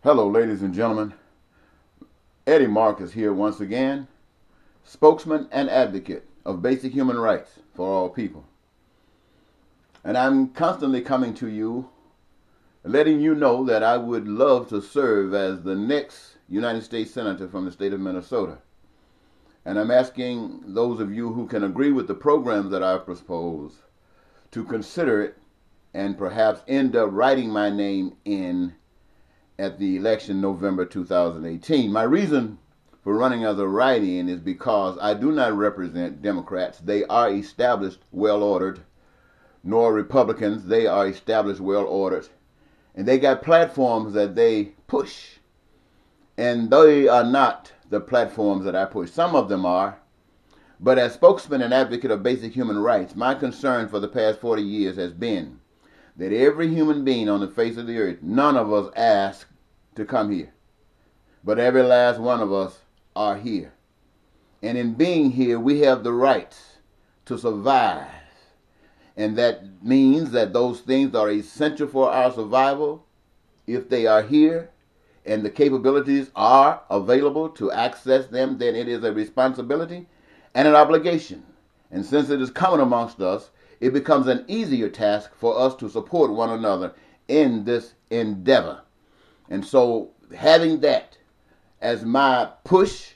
Hello, ladies and gentlemen. Eddie Marcus here once again, spokesman and advocate of basic human rights for all people. And I'm constantly coming to you, letting you know that I would love to serve as the next United States Senator from the state of Minnesota. And I'm asking those of you who can agree with the programs that I propose to consider it and perhaps end up writing my name in at the election November 2018. My reason for running as a write-in is because I do not represent Democrats. They are established, well-ordered, nor Republicans. They are established, well-ordered. And they got platforms that they push. And they are not the platforms that I push. Some of them are. But as spokesman and advocate of basic human rights, my concern for the past 40 years has been that every human being on the face of the earth, none of us asked to come here. But every last one of us are here. And in being here, we have the rights to survive. And that means that those things are essential for our survival. If they are here and the capabilities are available to access them, then it is a responsibility and an obligation. And since it is common amongst us, it becomes an easier task for us to support one another in this endeavor. And so having that as my push,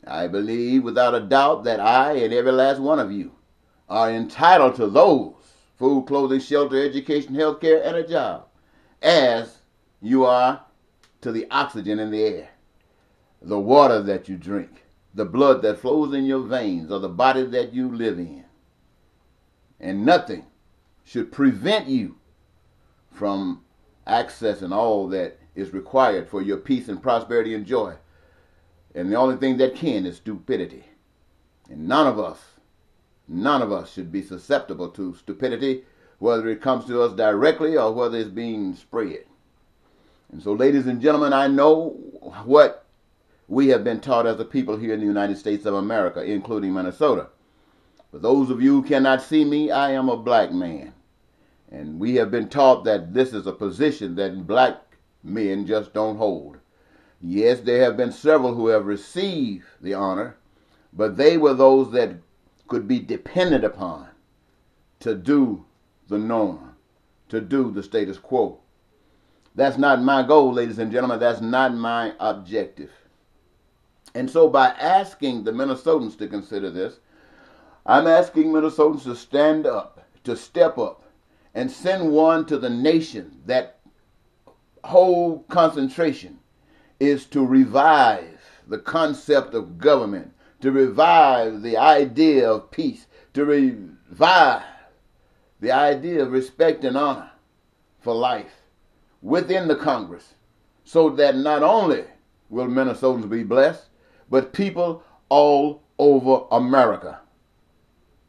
I believe without a doubt that I and every last one of you are entitled to those food, clothing, shelter, education, health care, and a job, as you are to the oxygen in the air, the water that you drink, the blood that flows in your veins, or the body that you live in. And nothing should prevent you from accessing all that is required for your peace and prosperity and joy. And the only thing that can is stupidity. And none of us should be susceptible to stupidity, whether it comes to us directly or whether it's being spread. And so, ladies and gentlemen, I know what we have been taught as a people here in the United States of America, including Minnesota. For those of you who cannot see me, I am a black man. And we have been taught that this is a position that black men just don't hold. Yes, there have been several who have received the honor, but they were those that could be depended upon to do the norm, to do the status quo. That's not my goal, ladies and gentlemen. That's not my objective. And so by asking the Minnesotans to consider this, I'm asking Minnesotans to stand up, to step up, and send one to the nation. That whole concentration is to revive the concept of government, to revive the idea of peace, to revive the idea of respect and honor for life within the Congress, so that not only will Minnesotans be blessed, but people all over America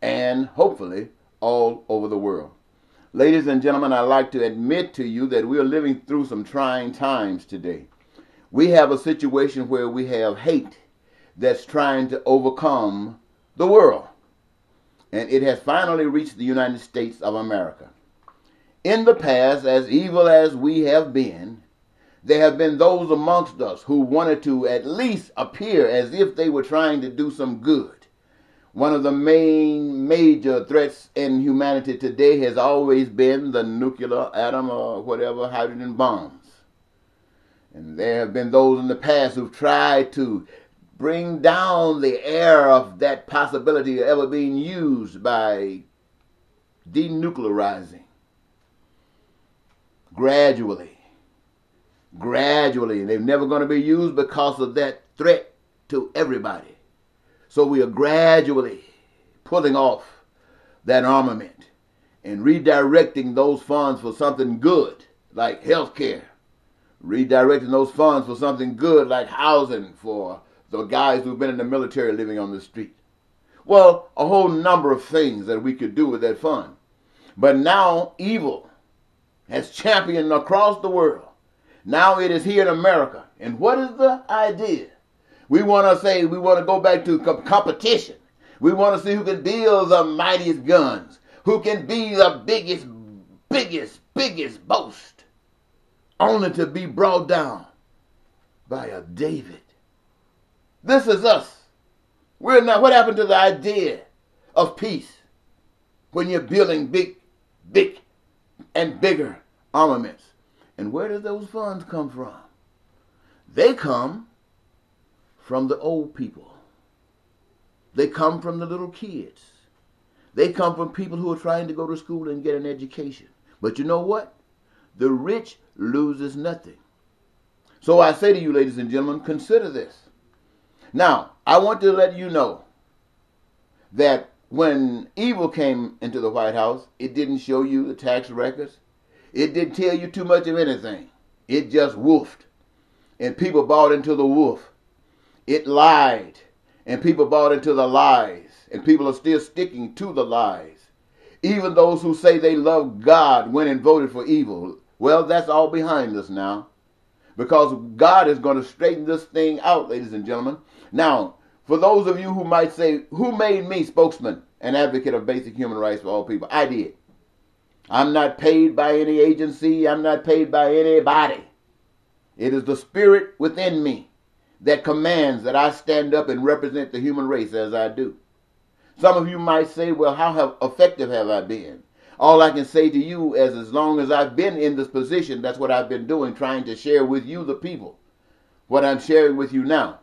and hopefully all over the world. Ladies and gentlemen, I'd like to admit to you that we are living through some trying times today. We have a situation where we have hate that's trying to overcome the world. And it has finally reached the United States of America. In the past, as evil as we have been, there have been those amongst us who wanted to at least appear as if they were trying to do some good. One of the major threats in humanity today has always been the nuclear, atom, or whatever, hydrogen bombs. And there have been those in the past who've tried to bring down the air of that possibility of ever being used by denuclearizing. Gradually. They're never going to be used because of that threat to everybody. So we are gradually pulling off that armament and redirecting those funds for something good, like health care. Redirecting those funds for something good, like housing for the guys who've been in the military living on the street. Well, a whole number of things that we could do with that fund. But now evil has championed across the world. Now it is here in America. And what is the idea? We want to go back to competition. We want to see who can build the mightiest guns, who can be the biggest boast, only to be brought down by a David. This is us. We're not. What happened to the idea of peace when you're building big and bigger armaments? And where do those funds come from? They come from the old people. They come from the little kids. They come from people who are trying to go to school and get an education. But you know what? The rich loses nothing. So I say to you, ladies and gentlemen, consider this. Now, I want to let you know that when evil came into the White House, it didn't show you the tax records. It didn't tell you too much of anything. It just woofed. And people bought into the woof. It lied. And people bought into the lies. And people are still sticking to the lies. Even those who say they love God went and voted for evil. Well, that's all behind us now. Because God is going to straighten this thing out, ladies and gentlemen. Now, for those of you who might say, who made me spokesman and advocate of basic human rights for all people? I did. I'm not paid by any agency. I'm not paid by anybody. It is the spirit within me that commands that I stand up and represent the human race as I do. Some of you might say, well, how effective have I been? All I can say to you is as long as I've been in this position, that's what I've been doing, trying to share with you, the people, what I'm sharing with you now.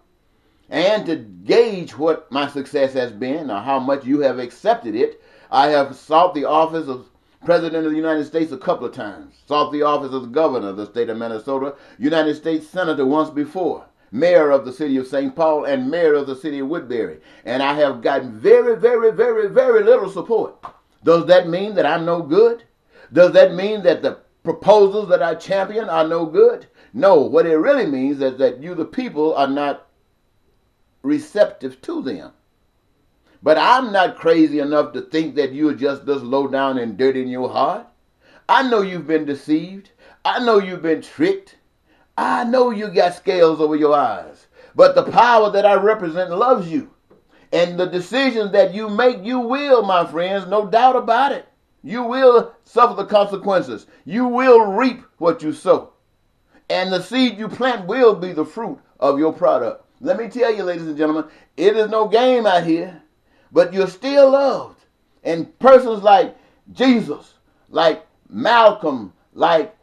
And to gauge what my success has been or how much you have accepted it, I have sought the office of President of the United States a couple of times, sought the office of the governor of the state of Minnesota, United States Senator once before, mayor of the city of St. Paul, and mayor of the city of Woodbury. And I have gotten very, very, very, very little support. Does that mean that I'm no good? Does that mean that the proposals that I champion are no good? No, what it really means is that you, the people, are not receptive to them. But I'm not crazy enough to think that you're just this low down and dirty in your heart. I know you've been deceived. I know you've been tricked. I know you got scales over your eyes. But the power that I represent loves you. And the decisions that you make, you will, my friends, no doubt about it. You will suffer the consequences. You will reap what you sow. And the seed you plant will be the fruit of your product. Let me tell you, ladies and gentlemen, it is no game out here, but you're still loved. And persons like Jesus, like Malcolm, like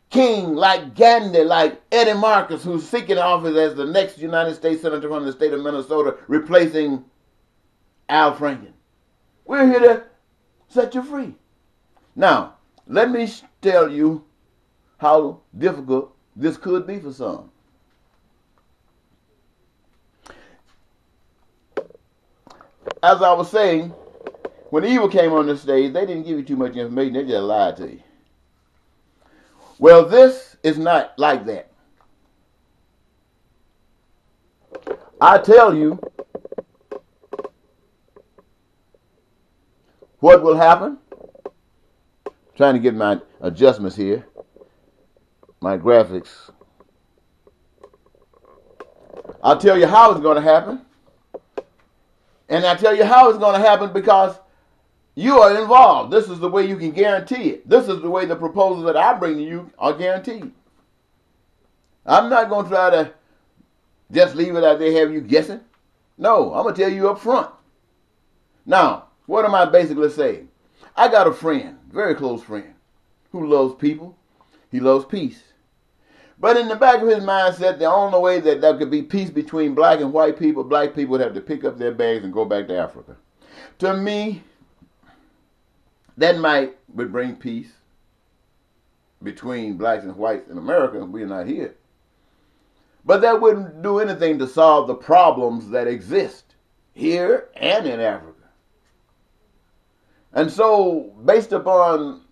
King, like Gandhi, like Eddie Marcus, who's seeking office as the next United States Senator from the state of Minnesota, replacing Al Franken. We're here to set you free. Now, let me tell you how difficult this could be for some. As I was saying, when evil came on the stage, they didn't give you too much information. They just lied to you. Well, this is not like that. I tell you what will happen. Trying to get my adjustments here, my graphics. I'll tell you how it's going to happen. And I tell you how it's going to happen because you are involved. This is the way you can guarantee it. This is the way the proposals that I bring to you are guaranteed. I'm not going to try to just leave it out there, have you guessing. No, I'm going to tell you up front. Now, what am I basically saying? I got a friend, very close friend, who loves people. He loves peace. But in the back of his mindset, the only way that there could be peace between black and white people, black people would have to pick up their bags and go back to Africa. To me, that would bring peace between blacks and whites in America, and we're not here. But that wouldn't do anything to solve the problems that exist here and in Africa. And so, based upon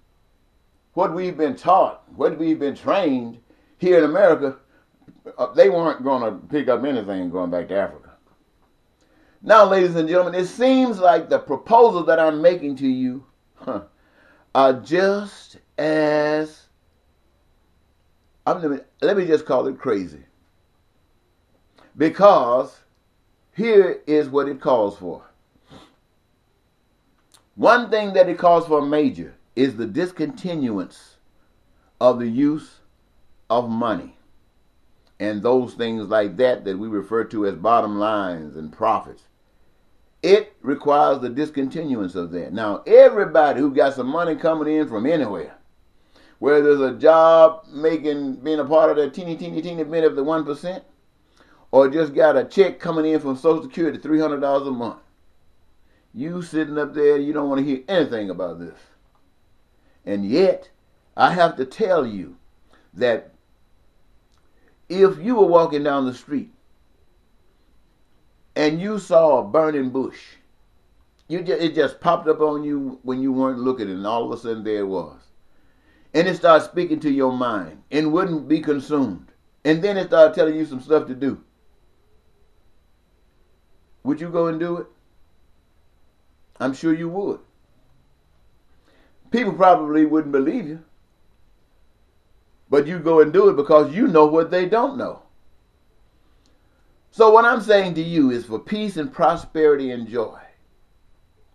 what we've been taught, what we've been trained here in America, they weren't going to pick up anything going back to Africa. Now, ladies and gentlemen, it seems like the proposals that I'm making to you are just as, let me just call it crazy. Because here is what it calls for. One thing that it calls for major is the discontinuance of the use of money. and those things like that we refer to as bottom lines and profits. It requires the discontinuance of that. Now, everybody who got some money coming in from anywhere, whether there's a job being a part of that teeny bit of the 1%, or just got a check coming in from Social Security, $300 a month, you sitting up there, you don't want to hear anything about this. And yet, I have to tell you that if you were walking down the street and you saw a burning bush, it just popped up on you when you weren't looking, and all of a sudden there it was. And it started speaking to your mind and wouldn't be consumed. And then it started telling you some stuff to do. Would you go and do it? I'm sure you would. People probably wouldn't believe you. But you go and do it because you know what they don't know. So what I'm saying to you is, for peace and prosperity and joy,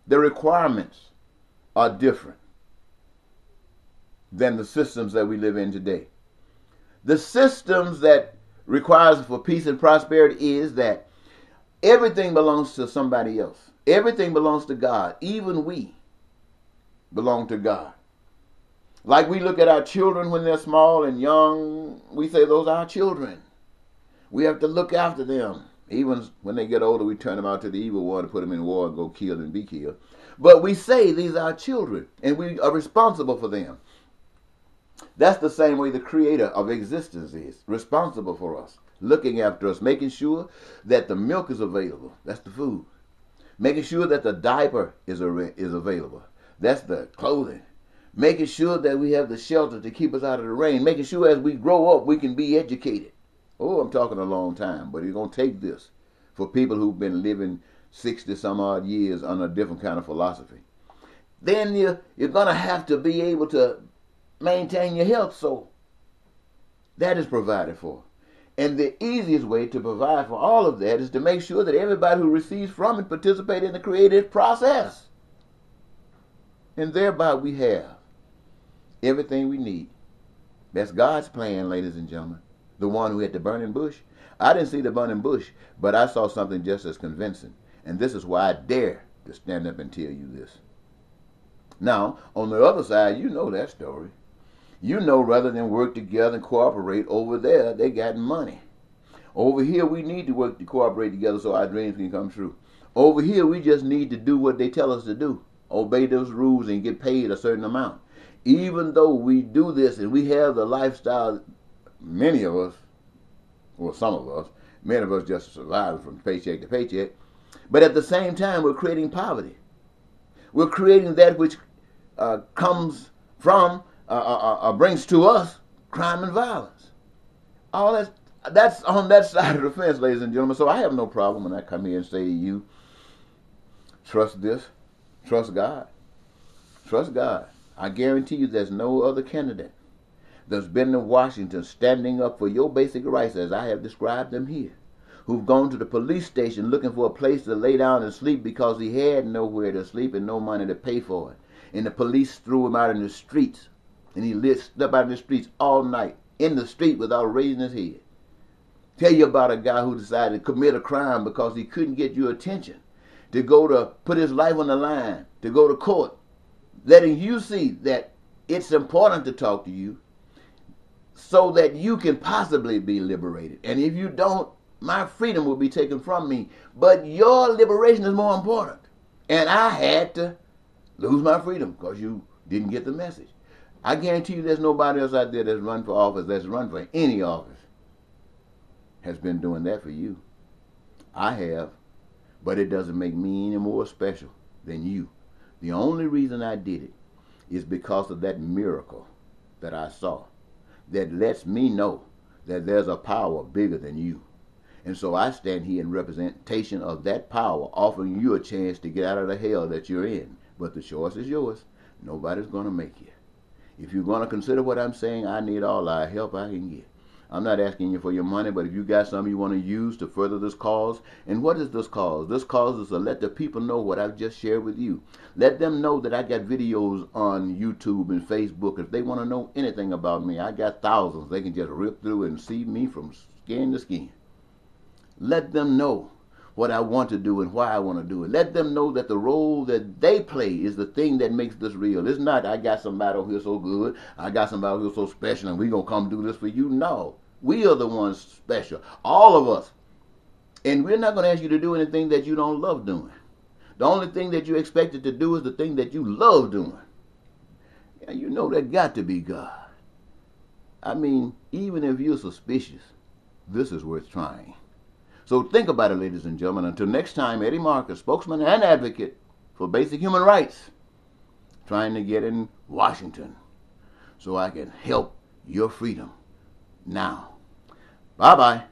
the requirements are different than the systems that we live in today. The systems that requires for peace and prosperity is that everything belongs to somebody else. Everything belongs to God. Even we belong to God. Like we look at our children when they're small and young, we say those are our children. We have to look after them. Even when they get older, we turn them out to the evil one and put them in war and go kill and be killed. But we say these are our children, and we are responsible for them. That's the same way the creator of existence is responsible for us, looking after us, making sure that the milk is available. That's the food. Making sure that the diaper is available. That's the clothing. Making sure that we have the shelter to keep us out of the rain. Making sure as we grow up, we can be educated. Oh, I'm talking a long time, but it's going to take this for people who've been living 60 some odd years on a different kind of philosophy. Then you're going to have to be able to maintain your health, so that is provided for. And the easiest way to provide for all of that is to make sure that everybody who receives from it participates in the creative process. And thereby we have everything we need. That's God's plan, ladies and gentlemen. The one who had the burning bush. I didn't see the burning bush, but I saw something just as convincing. And this is why I dare to stand up and tell you this. Now, on the other side, you know that story. You know, rather than work together and cooperate, over there, they got money. Over here, we need to work to cooperate together so our dreams can come true. Over here, we just need to do what they tell us to do. Obey those rules and get paid a certain amount. Even though we do this and we have the lifestyle, many of us, well, some of us, many of us just survive from paycheck to paycheck. But at the same time, we're creating poverty. We're creating that which comes from, brings to us crime and violence. All that's on that side of the fence, ladies and gentlemen. So I have no problem when I come here and say to you, trust this, trust God. Trust God. I guarantee you there's no other candidate that's been in Washington standing up for your basic rights as I have described them here, who've gone to the police station looking for a place to lay down and sleep because he had nowhere to sleep and no money to pay for it. And the police threw him out in the streets, and he slept out in the streets all night, in the street without raising his head. Tell you about a guy who decided to commit a crime because he couldn't get your attention, to go to put his life on the line, to go to court, letting you see that it's important to talk to you so that you can possibly be liberated. And if you don't, my freedom will be taken from me. But your liberation is more important. And I had to lose my freedom because you didn't get the message. I guarantee you there's nobody else out there that's run for office, that's run for any office, has been doing that for you. I have, but it doesn't make me any more special than you. The only reason I did it is because of that miracle that I saw that lets me know that there's a power bigger than you. And so I stand here in representation of that power, offering you a chance to get out of the hell that you're in. But the choice is yours. Nobody's going to make you. If you're going to consider what I'm saying, I need all the help I can get. I'm not asking you for your money, but if you got something you want to use to further this cause, and what is this cause? This cause is to let the people know what I've just shared with you. Let them know that I got videos on YouTube and Facebook. If they want to know anything about me, I got thousands. They can just rip through and see me from skin to skin. Let them know what I want to do and why I want to do it. Let them know that the role that they play is the thing that makes this real. It's not, I got somebody over here so good, I got somebody over here so special, and we're going to come do this for you. No. We are the ones special. All of us. And we're not going to ask you to do anything that you don't love doing. The only thing that you're expected to do is the thing that you love doing. And you know that got to be God. I mean, even if you're suspicious, this is worth trying. So think about it, ladies and gentlemen. Until next time, Eddie Marcus, spokesman and advocate for basic human rights, trying to get in Washington so I can help your freedom now. Bye-bye.